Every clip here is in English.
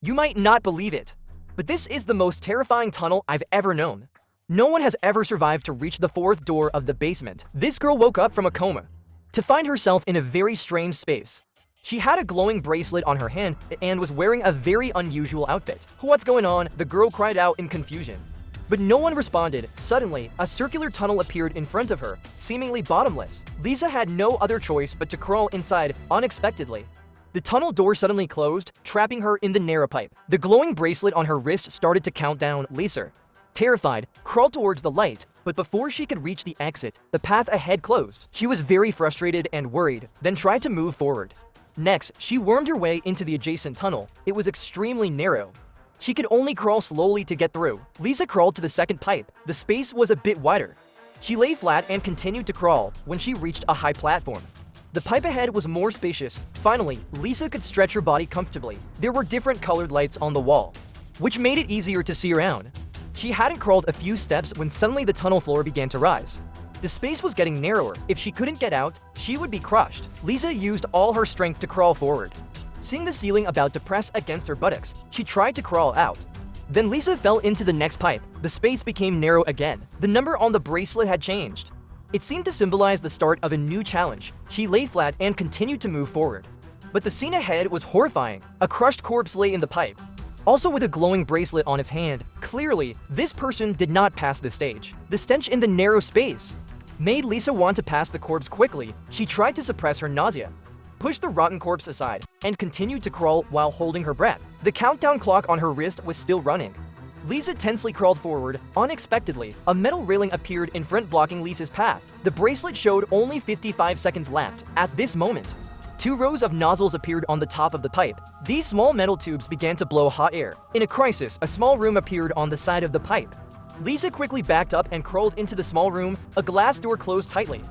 You might not believe it, but this is the most terrifying tunnel I've ever known. No one has ever survived to reach the fourth door of the basement. This girl woke up from a coma to find herself in a very strange space. She had a glowing bracelet on her hand and was wearing a very unusual outfit. "What's going on?" the girl cried out in confusion. But no one responded. Suddenly, a circular tunnel appeared in front of her, seemingly bottomless. Lisa had no other choice but to crawl inside unexpectedly. The tunnel door suddenly closed, trapping her in the narrow pipe. The glowing bracelet on her wrist started to count down. Lisa, terrified, crawled towards the light, but before she could reach the exit, the path ahead closed. She was very frustrated and worried, then tried to move forward. Next, she wormed her way into the adjacent tunnel. It was extremely narrow. She could only crawl slowly to get through. Lisa crawled to the second pipe. The space was a bit wider. She lay flat and continued to crawl when she reached a high platform. The pipe ahead was more spacious. Finally, Lisa could stretch her body comfortably. There were different colored lights on the wall, which made it easier to see around. She hadn't crawled a few steps when suddenly the tunnel floor began to rise. The space was getting narrower. If she couldn't get out, she would be crushed. Lisa used all her strength to crawl forward. Seeing the ceiling about to press against her buttocks, she tried to crawl out. Then Lisa fell into the next pipe. The space became narrow again. The number on the bracelet had changed. It seemed to symbolize the start of a new challenge. She lay flat and continued to move forward. But the scene ahead was horrifying. A crushed corpse lay in the pipe, also with a glowing bracelet on its hand. Clearly, this person did not pass the stage. The stench in the narrow space made Lisa want to pass the corpse quickly. She tried to suppress her nausea, pushed the rotten corpse aside, and continued to crawl while holding her breath. The countdown clock on her wrist was still running. Lisa tensely crawled forward. Unexpectedly, a metal railing appeared in front, blocking Lisa's path. The bracelet showed only 55 seconds left. At this moment, 2 rows of nozzles appeared on the top of the pipe. These small metal tubes began to blow hot air. In a crisis, a small room appeared on the side of the pipe. Lisa quickly backed up and crawled into the small room. A glass door closed tightly,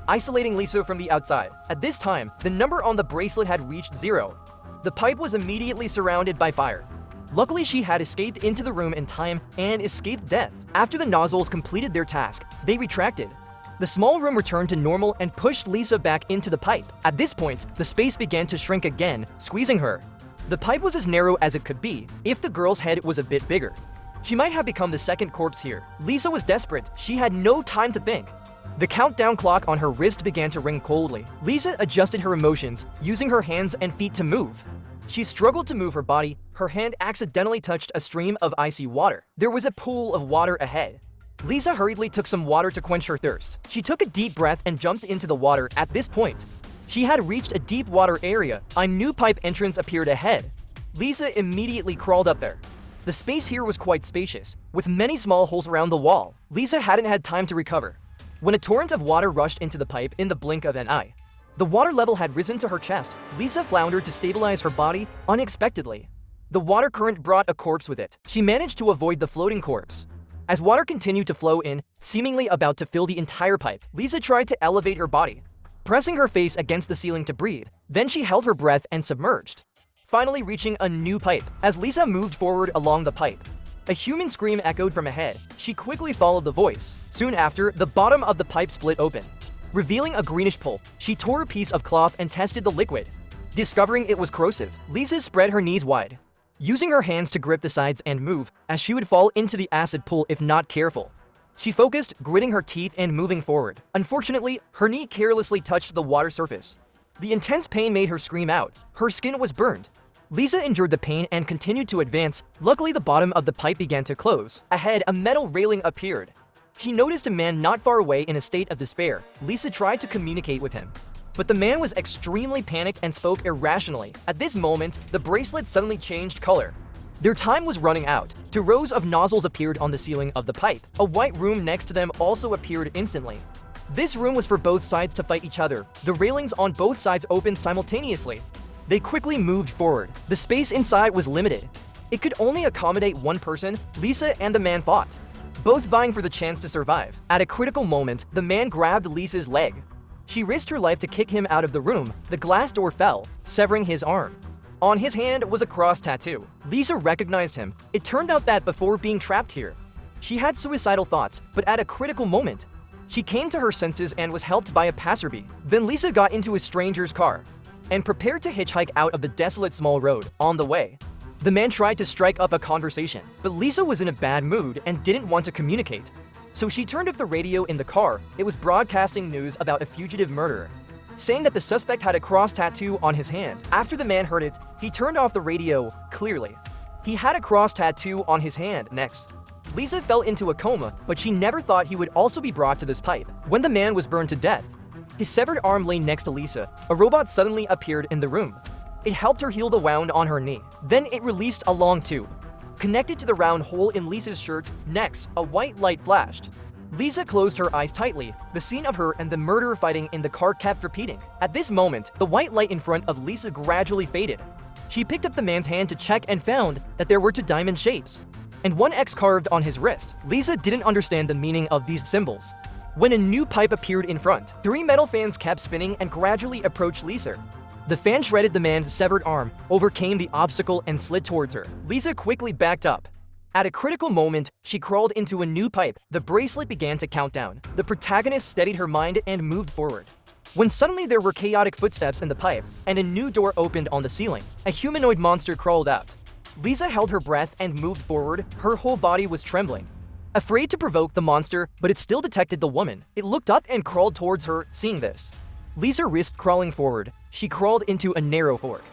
isolating Lisa from the outside. At this time, the number on the bracelet had reached 0. The pipe was immediately surrounded by fire. Luckily, she had escaped into the room in time and escaped death. After the nozzles completed their task, they retracted. The small room returned to normal and pushed Lisa back into the pipe. At this point, the space began to shrink again, squeezing her. The pipe was as narrow as it could be. If the girl's head was a bit bigger, she might have become the second corpse here. Lisa was desperate. She had no time to think. The countdown clock on her wrist began to ring coldly. Lisa adjusted her emotions, using her hands and feet to move. She struggled to move her body. Her hand accidentally touched a stream of icy water. There was a pool of water ahead. Lisa hurriedly took some water to quench her thirst. She took a deep breath and jumped into the water. At this point, she had reached a deep water area. A new pipe entrance appeared ahead. Lisa immediately crawled up there. The space here was quite spacious, with many small holes around the wall. Lisa hadn't had time to recover when a torrent of water rushed into the pipe in the blink of an eye. The water level had risen to her chest. Lisa floundered to stabilize her body unexpectedly. The water current brought a corpse with it. She managed to avoid the floating corpse. As water continued to flow in, seemingly about to fill the entire pipe, Lisa tried to elevate her body, pressing her face against the ceiling to breathe. Then she held her breath and submerged, finally reaching a new pipe. As Lisa moved forward along the pipe, a human scream echoed from ahead. She quickly followed the voice. Soon after, the bottom of the pipe split open, revealing a greenish pulp. She tore a piece of cloth and tested the liquid. Discovering it was corrosive, Lisa spread her knees wide, using her hands to grip the sides and move, as she would fall into the acid pool if not careful. She focused, gritting her teeth and moving forward. Unfortunately, her knee carelessly touched the water surface. The intense pain made her scream out. Her skin was burned. Lisa endured the pain and continued to advance. Luckily, the bottom of the pipe began to close. Ahead, a metal railing appeared. She noticed a man not far away in a state of despair. Lisa tried to communicate with him, but the man was extremely panicked and spoke irrationally. At this moment, the bracelet suddenly changed color. Their time was running out. 2 rows of nozzles appeared on the ceiling of the pipe. A white room next to them also appeared instantly. This room was for both sides to fight each other. The railings on both sides opened simultaneously. They quickly moved forward. The space inside was limited. It could only accommodate one person. Lisa and the man fought, both vying for the chance to survive. At a critical moment, the man grabbed Lisa's leg. She risked her life to kick him out of the room. The glass door fell, severing his arm. On his hand was a cross tattoo. Lisa recognized him. It turned out that before being trapped here, she had suicidal thoughts, but at a critical moment, she came to her senses and was helped by a passerby. Then Lisa got into a stranger's car and prepared to hitchhike out of the desolate small road. On the way, The man tried to strike up a conversation, but Lisa was in a bad mood and didn't want to communicate. So she turned up the radio in the car. It was broadcasting news about a fugitive murderer, saying that the suspect had a cross tattoo on his hand. After the man heard it, he turned off the radio. Clearly, he had a cross tattoo on his hand. Next, Lisa fell into a coma, but she never thought he would also be brought to this pipe. When the man was burned to death, his severed arm lay next to Lisa. A robot suddenly appeared in the room. It helped her heal the wound on her knee. Then it released a long tube, connected to the round hole in Lisa's shirt. Next, a white light flashed. Lisa closed her eyes tightly. The scene of her and the murderer fighting in the car kept repeating. At this moment, the white light in front of Lisa gradually faded. She picked up the man's hand to check and found that there were two diamond shapes and one X carved on his wrist. Lisa didn't understand the meaning of these symbols. When a new pipe appeared in front, 3 metal fans kept spinning and gradually approached Lisa. The fan shredded the man's severed arm, overcame the obstacle, and slid towards her. Lisa quickly backed up. At a critical moment, she crawled into a new pipe. The bracelet began to count down. The protagonist steadied her mind and moved forward, when suddenly there were chaotic footsteps in the pipe, and a new door opened on the ceiling. A humanoid monster crawled out. Lisa held her breath and moved forward. Her whole body was trembling, afraid to provoke the monster, but it still detected the woman. It looked up and crawled towards her. Seeing this, Lisa risked crawling forward. She crawled into a narrow fork,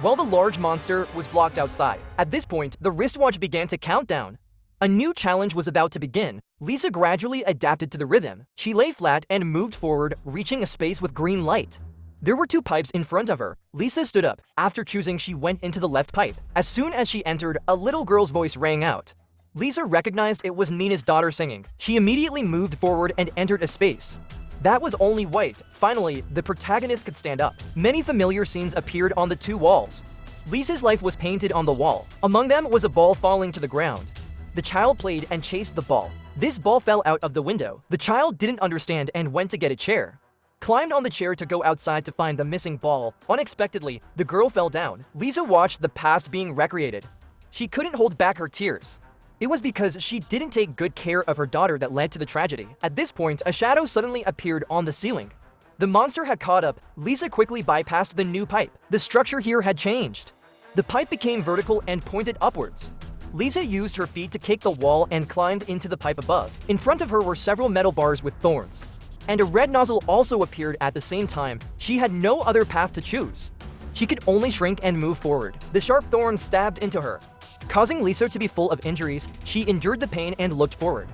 while the large monster was blocked outside. At this point, the wristwatch began to count down. A new challenge was about to begin. Lisa gradually adapted to the rhythm. She lay flat and moved forward, reaching a space with green light. There were 2 pipes in front of her. Lisa stood up. After choosing, she went into the left pipe. As soon as she entered, a little girl's voice rang out. Lisa recognized it was Nina's daughter singing. She immediately moved forward and entered a space that was only white. Finally, the protagonist could stand up. Many familiar scenes appeared on the 2 walls. Lisa's life was painted on the wall. Among them was a ball falling to the ground. The child played and chased the ball. This ball fell out of the window. The child didn't understand and went to get a chair, climbed on the chair to go outside to find the missing ball. Unexpectedly, the girl fell down. Lisa watched the past being recreated. She couldn't hold back her tears. It was because she didn't take good care of her daughter that led to the tragedy. At this point, a shadow suddenly appeared on the ceiling. The monster had caught up. Lisa quickly bypassed the new pipe. The structure here had changed. The pipe became vertical and pointed upwards. Lisa used her feet to kick the wall and climbed into the pipe above. In front of her were several metal bars with thorns, and a red nozzle also appeared at the same time. She had no other path to choose. She could only shrink and move forward. The sharp thorns stabbed into her, causing Lisa to be full of injuries. She endured the pain and looked forward.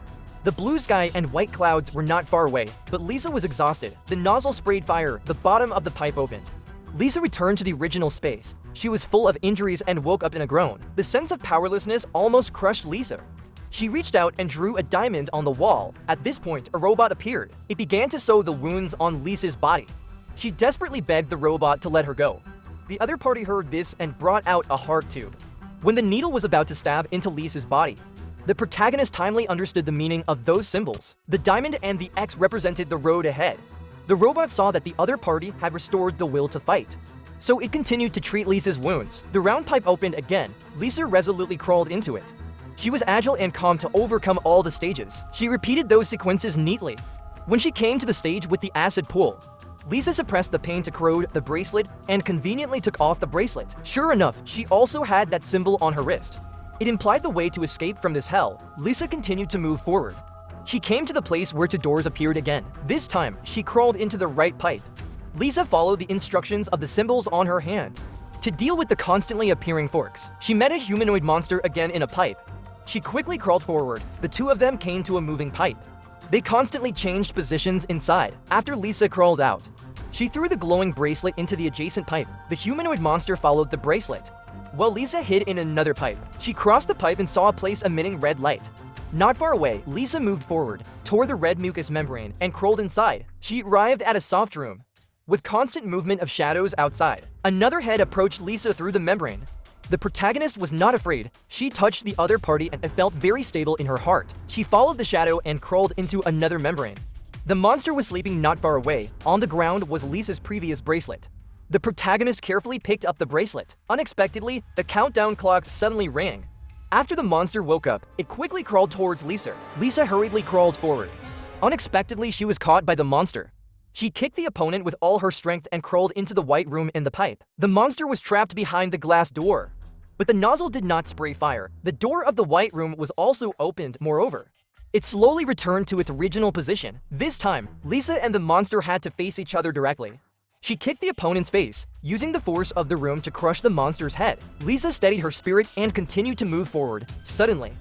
The blue sky and white clouds were not far away, but Lisa was exhausted. The nozzle sprayed fire. The bottom of the pipe opened. Lisa returned to the original space. She was full of injuries and woke up in a groan. The sense of powerlessness almost crushed Lisa. She reached out and drew a diamond on the wall. At this point, a robot appeared. It began to sew the wounds on Lisa's body. She desperately begged the robot to let her go. The other party heard this and brought out a heart tube. When the needle was about to stab into Lisa's body, the protagonist timely understood the meaning of those symbols. The diamond and the X represented the road ahead. The robot saw that the other party had restored the will to fight, so it continued to treat Lisa's wounds. The round pipe opened again. Lisa resolutely crawled into it. She was agile and calm to overcome all the stages. She repeated those sequences neatly. When she came to the stage with the acid pool, Lisa suppressed the pain to corrode the bracelet and conveniently took off the bracelet. Sure enough, she also had that symbol on her wrist. It implied the way to escape from this hell. Lisa continued to move forward. She came to the place where 2 doors appeared again. This time, she crawled into the right pipe. Lisa followed the instructions of the symbols on her hand. To deal with the constantly appearing forks, she met a humanoid monster again in a pipe. She quickly crawled forward. The 2 of them came to a moving pipe. They constantly changed positions inside. After Lisa crawled out, she threw the glowing bracelet into the adjacent pipe. The humanoid monster followed the bracelet, while Lisa hid in another pipe. She crossed the pipe and saw a place emitting red light. Not far away, Lisa moved forward, tore the red mucus membrane, and crawled inside. She arrived at a soft room, with constant movement of shadows outside. Another head approached Lisa through the membrane. The protagonist was not afraid. She touched the other party and it felt very stable in her heart. She followed the shadow and crawled into another membrane. The monster was sleeping not far away. On the ground was Lisa's previous bracelet. The protagonist carefully picked up the bracelet. Unexpectedly, the countdown clock suddenly rang. After the monster woke up, it quickly crawled towards Lisa. Lisa hurriedly crawled forward. Unexpectedly, she was caught by the monster. She kicked the opponent with all her strength and crawled into the white room in the pipe. The monster was trapped behind the glass door, But the nozzle did not spray fire. The door of the white room was also opened, moreover. It slowly returned to its original position. This time, Lisa and the monster had to face each other directly. She kicked the opponent's face, using the force of the room to crush the monster's head. Lisa steadied her spirit and continued to move forward. Suddenly,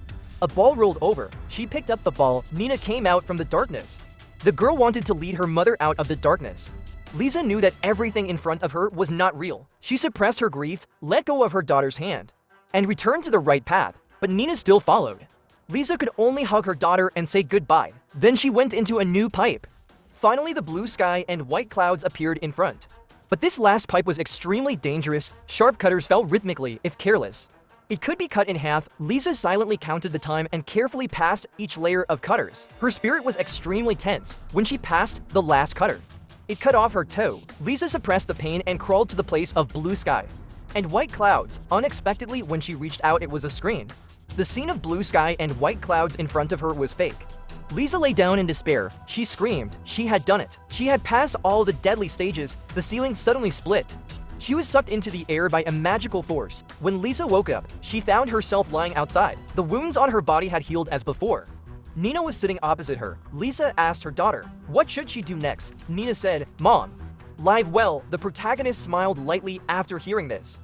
a ball rolled over. She picked up the ball. Nina came out from the darkness. The girl wanted to lead her mother out of the darkness. Lisa knew that everything in front of her was not real. She suppressed her grief, let go of her daughter's hand, and returned to the right path, but Nina still followed. Lisa could only hug her daughter and say goodbye. Then she went into a new pipe. Finally, the blue sky and white clouds appeared in front. But this last pipe was extremely dangerous. Sharp cutters fell rhythmically if careless. It could be cut in half. Lisa silently counted the time and carefully passed each layer of cutters. Her spirit was extremely tense when she passed the last cutter. It cut off her toe. Lisa suppressed the pain and crawled to the place of blue sky and white clouds. Unexpectedly, when she reached out, it was a screen. The scene of blue sky and white clouds in front of her was fake. Lisa lay down in despair. She screamed. She had done it. She had passed all the deadly stages. The ceiling suddenly split. She was sucked into the air by a magical force. When Lisa woke up, she found herself lying outside. The wounds on her body had healed as before. Nina was sitting opposite her. Lisa asked her daughter, what should she do next? Nina said, Mom. Live well, the protagonist smiled lightly after hearing this.